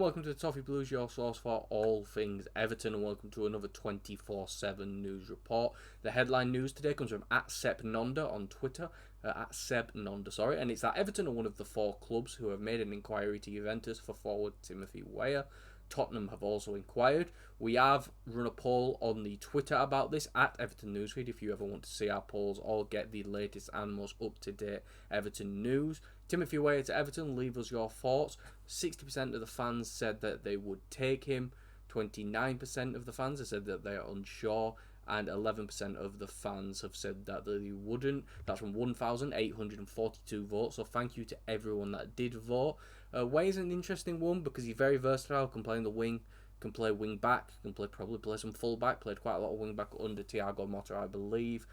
welcome to the Toffee Blues, your source for all things Everton, and welcome to another 24/7 news report. The headline news today comes from @SepNonda on Twitter, @SebNonda, and it's that Everton are one of the 4 clubs who have made an inquiry to Juventus for forward Timothy Weah. Tottenham have also inquired. We have run a poll on the Twitter about this at Everton Newsfeed if you ever want to see our polls or get the latest and most up-to-date Everton news. Timothy Weah to Everton, leave us your thoughts. 60% of the fans said that they would take him. 29% of the fans have said that they are unsure. And 11% of the fans have said that they wouldn't. That's from 1,842 votes. So thank you to everyone that did vote. Way is an interesting one because he's very versatile. Can play in the wing, can play wing back, can probably play some full back. Played quite a lot of wing back under Thiago Motta, I believe.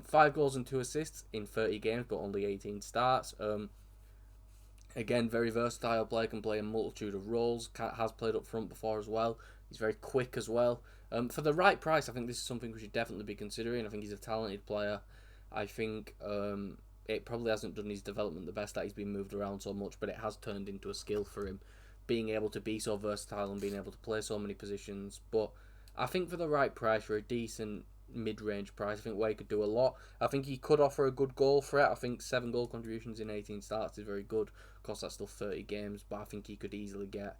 5 goals and 2 assists in 30 games, but only 18 starts. Again, very versatile player, can play a multitude of roles. Has played up front before as well. He's very quick as well. For the right price, I think this is something we should definitely be considering. I think he's a talented player. I think it probably hasn't done his development the best that he's been moved around so much, but it has turned into a skill for him, being able to be so versatile and being able to play so many positions. But I think for the right price, for a decent mid-range price, I think Way could do a lot. I think he could offer a good goal threat. I think 7 goal contributions in 18 starts is very good. Of course, that's still 30 games, but I think he could easily get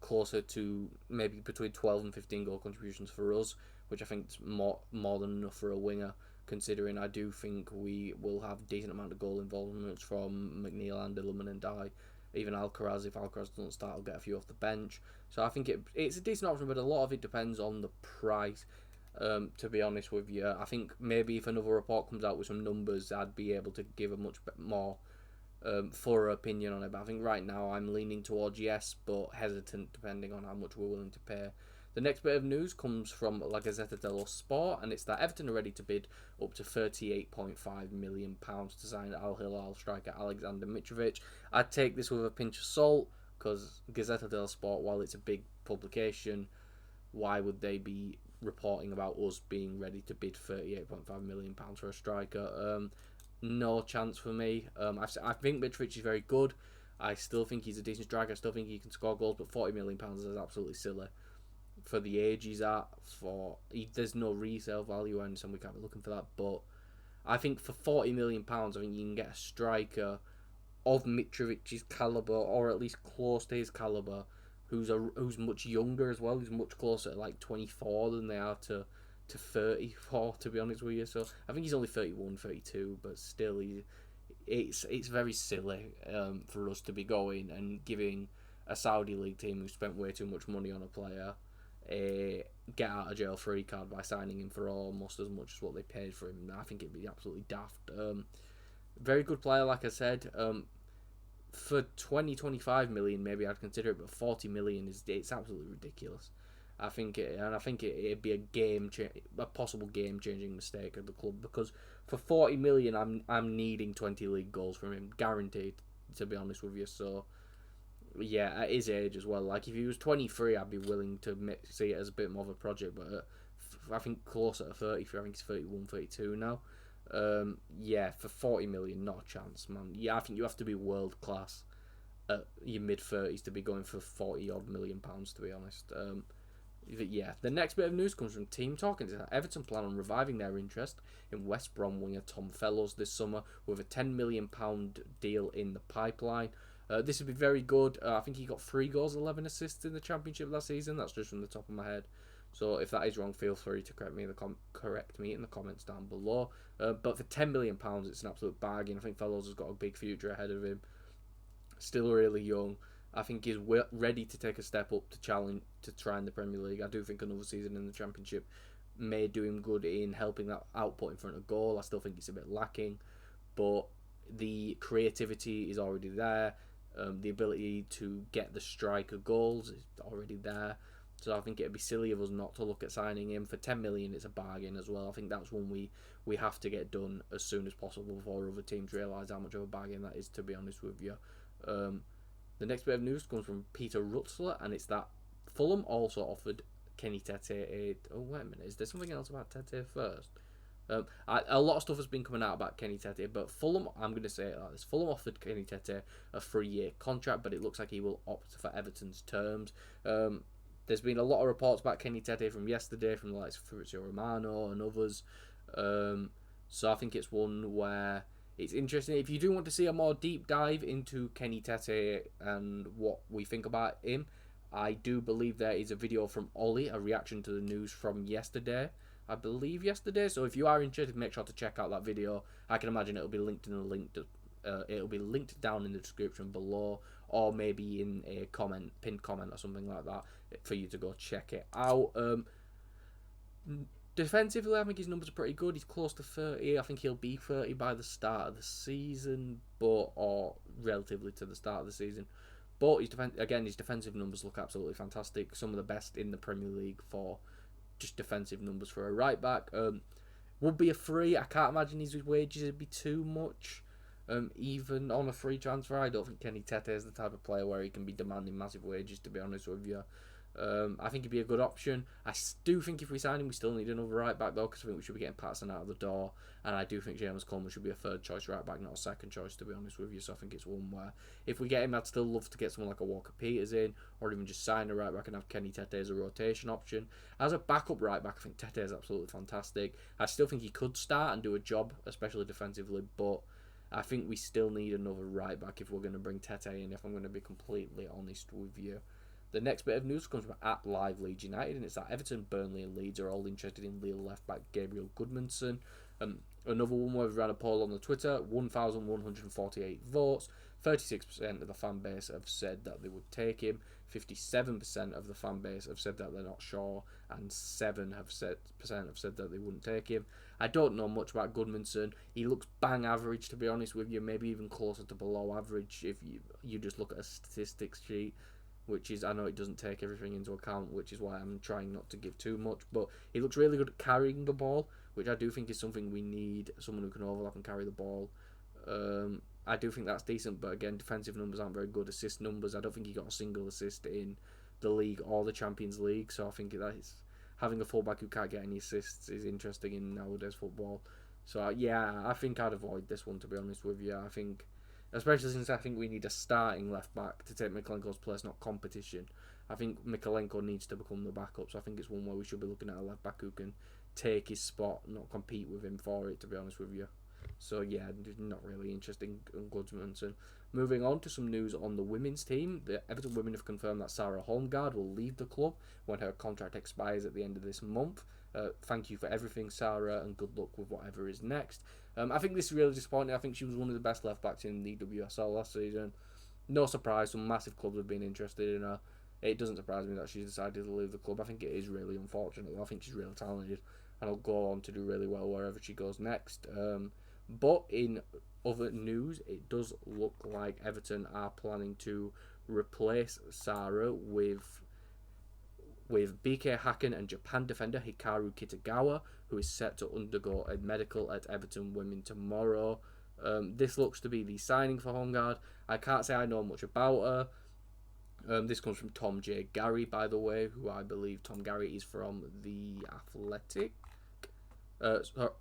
closer to maybe between 12 and 15 goal contributions for us, which I think is more than enough for a winger, considering I do think we will have a decent amount of goal involvements from McNeil and Illiman and Dye. Even Alcaraz, if Alcaraz doesn't start, will get a few off the bench. So I think it's a decent option, but a lot of it depends on the price. To be honest with you, I think maybe if another report comes out with some numbers, I'd be able to give a much more thorough opinion on it. But I think right now I'm leaning towards yes, but hesitant depending on how much we're willing to pay. The next bit of news comes from La Gazzetta dello Sport, and it's that Everton are ready to bid up to £38.5 million to sign Al Hilal striker Alexander Mitrovic. I'd take this with a pinch of salt, because Gazzetta dello Sport, while it's a big publication, why would they be reporting about us being ready to bid £38.5 million for a striker? No chance for me. I think Mitrovic is very good. I still think he's a decent striker. I still think he can score goals, but £40 million is absolutely silly for the age he's at. There's no resale value, and so we can't be looking for that. But I think for £40 million, I think you can get a striker of Mitrovic's calibre, or at least close to his calibre, who's much younger as well. Who's much closer to like 24 than they are to 34, to be honest with you. So I think he's only 31, 32, but still, it's very silly for us to be going and giving a Saudi league team who spent way too much money on a player a get out of jail free card by signing him for almost as much as what they paid for him. I think it'd be absolutely daft. Very good player, like I said. For 25 million, maybe I'd consider it, but 40 million it's absolutely ridiculous. I think it'd be a possible game changing mistake of the club, because for 40 million, I'm needing 20 league goals from him, guaranteed. To be honest with you, so yeah, at his age as well. Like if he was 23, I'd be willing to see it as a bit more of a project, but I think closer to 33. I think he's 31, 32 now. Yeah, for 40 million, not a chance, man. Yeah, I think you have to be world class at your mid 30s to be going for 40 odd million pounds, to be honest. Yeah, the next bit of news comes from Team Talk, and it's that Everton plan on reviving their interest in West Brom winger Tom Fellows this summer with a £10 million deal in the pipeline. This would be very good. I think he got 3 goals, 11 assists in the Championship last season. That's just from the top of my head. So if that is wrong, feel free to correct me in the comments down below. But for £10 million, it's an absolute bargain. I think Fellows has got a big future ahead of him. Still really young. I think he's ready to take a step up to challenge to try in the Premier League. I do think another season in the Championship may do him good in helping that output in front of goal. I still think it's a bit lacking, but the creativity is already there. The ability to get the striker goals is already there. So I think it'd be silly of us not to look at signing him. For 10 million, it's a bargain as well. I think that's one we have to get done as soon as possible before other teams realise how much of a bargain that is, to be honest with you. The next bit of news comes from Peter Rutzler, and it's that Fulham also offered Kenny Tete oh, wait a minute. Is there something else about Tete first? A lot of stuff has been coming out about Kenny Tete, but Fulham, I'm going to say it like this: Fulham offered Kenny Tete a 3-year contract, but it looks like he will opt for Everton's terms. There's been a lot of reports about Kenny Tete from yesterday, from the likes of Fabrizio Romano and others. So I think it's one where it's interesting. If you do want to see a more deep dive into Kenny Tete and what we think about him, I do believe there is a video from Ollie, a reaction to the news from yesterday. I believe yesterday. So if you are interested, make sure to check out that video. I can imagine it'll be linked in the link. It'll be linked down in the description below, or maybe in a pinned comment or something like that, for you to go check it out. Defensively, I think his numbers are pretty good. He's close to 30. I think he'll be 30 by the start of the season, or relatively to the start of the season. But his defensive numbers look absolutely fantastic. Some of the best in the Premier League for just defensive numbers for a right back. Would be a free. I can't imagine his wages would be too much. Even on a free transfer, I don't think Kenny Tete is the type of player where he can be demanding massive wages, to be honest with you. I think he'd be a good option. I do think if we sign him, we still need another right back though, because I think we should be getting Patterson out of the door, and I do think James Coleman should be a third choice right back, not a second choice, to be honest with you. So I think it's one where if we get him, I'd still love to get someone like a Walker Peters in, or even just sign a right back and have Kenny Tete as a rotation option. As a backup right back, I think Tete is absolutely fantastic. I still think he could start and do a job, especially defensively, but I think we still need another right back if we're going to bring Tete in, if I'm going to be completely honest with you. The next bit of news comes from @Live Leeds United, and it's that Everton, Burnley and Leeds are all interested in Lille left-back Gabriel Goodmanson. Another one where we ran a poll on the Twitter, 1,148 votes. 36% of the fan base have said that they would take him. 57% of the fan base have said that they're not sure, and 7% have said that they wouldn't take him. I don't know much about Goodmanson. He looks bang average, to be honest with you, maybe even closer to below average if you just look at a statistics sheet, which is, I know it doesn't take everything into account, which is why I'm trying not to give too much, but he looks really good at carrying the ball, which I do think is something we need, someone who can overlap and carry the ball. I do think that's decent, but again, defensive numbers aren't very good. Assist numbers, I don't think he got a single assist in the league or the Champions League, so I think that having a fullback who can't get any assists is interesting in nowadays football. So yeah, I think I'd avoid this one, to be honest with you. I think, especially since I think we need a starting left back to take Mikalenko's place, not competition. I think Mikalenko needs to become the backup, so I think it's one where we should be looking at a left back who can take his spot, not compete with him for it, to be honest with you. So yeah, not really interesting in Goodmanson. Moving on to some news on the women's team. The Everton women have confirmed that Sarah Holmgard will leave the club when her contract expires at the end of this month. Thank you for everything, Sarah, and good luck with whatever is next. I think this is really disappointing. I think she was one of the best left backs in the WSL last season. No surprise, some massive clubs have been interested in her. It doesn't surprise me that she's decided to leave the club. I think it is really unfortunate. I think she's really talented and will go on to do really well wherever she goes next. But in other news, it does look like Everton are planning to replace Sarah with BK Hacken and Japan defender Hikaru Kitagawa, who is set to undergo a medical at Everton Women tomorrow. This looks to be the signing for Holmgard. I can't say I know much about her. This comes from Tom J. Gary, by the way, who I believe Tom Gary is from The Athletic. The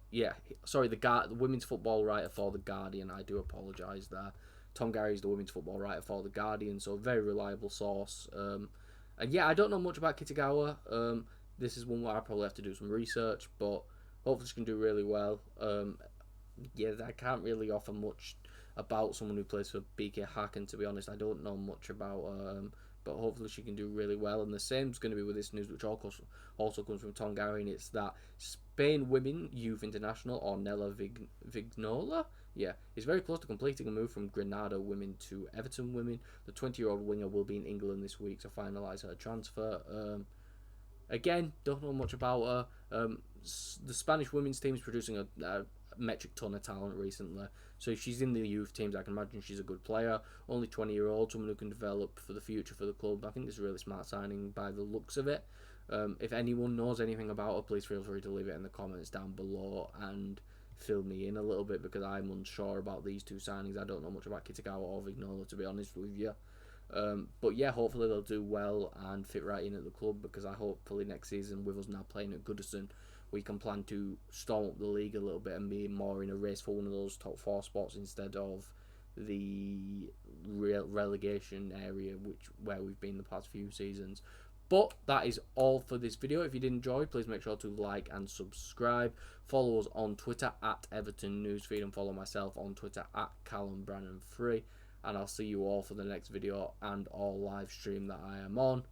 women's football writer for The Guardian. I do apologise there. Tom Gary is the women's football writer for The Guardian, so a very reliable source. And yeah, I don't know much about Kitagawa. This is one where I probably have to do some research, but hopefully she can do really well. I can't really offer much about someone who plays for BK Hacken, to be honest. I don't know much about her, but hopefully she can do really well. And the same is going to be with this news, which also comes from Tom Gary, and it's that Spain Women Youth International, or Nella Vignola, is very close to completing a move from Granada Women to Everton Women. The 20-year-old winger will be in England this week to finalise her transfer. Again, don't know much about her. The Spanish women's team is producing a metric ton of talent recently. So if she's in the youth teams, I can imagine she's a good player. Only 20-year-old, someone who can develop for the future for the club. I think it's a really smart signing by the looks of it. If anyone knows anything about her, please feel free to leave it in the comments down below and fill me in a little bit, because I'm unsure about these two signings. I don't know much about Kitagawa or Vignola, to be honest with you. But yeah, hopefully they'll do well and fit right in at the club, because I hopefully next season, with us now playing at Goodison, we can plan to storm up the league a little bit and be more in a race for one of those top 4 spots instead of the relegation area where we've been the past few seasons. But that is all for this video. If you did enjoy, please make sure to like and subscribe. Follow us on Twitter at Everton Newsfeed, and follow myself on Twitter at CallumBrannan3. And I'll see you all for the next video and or live stream that I am on.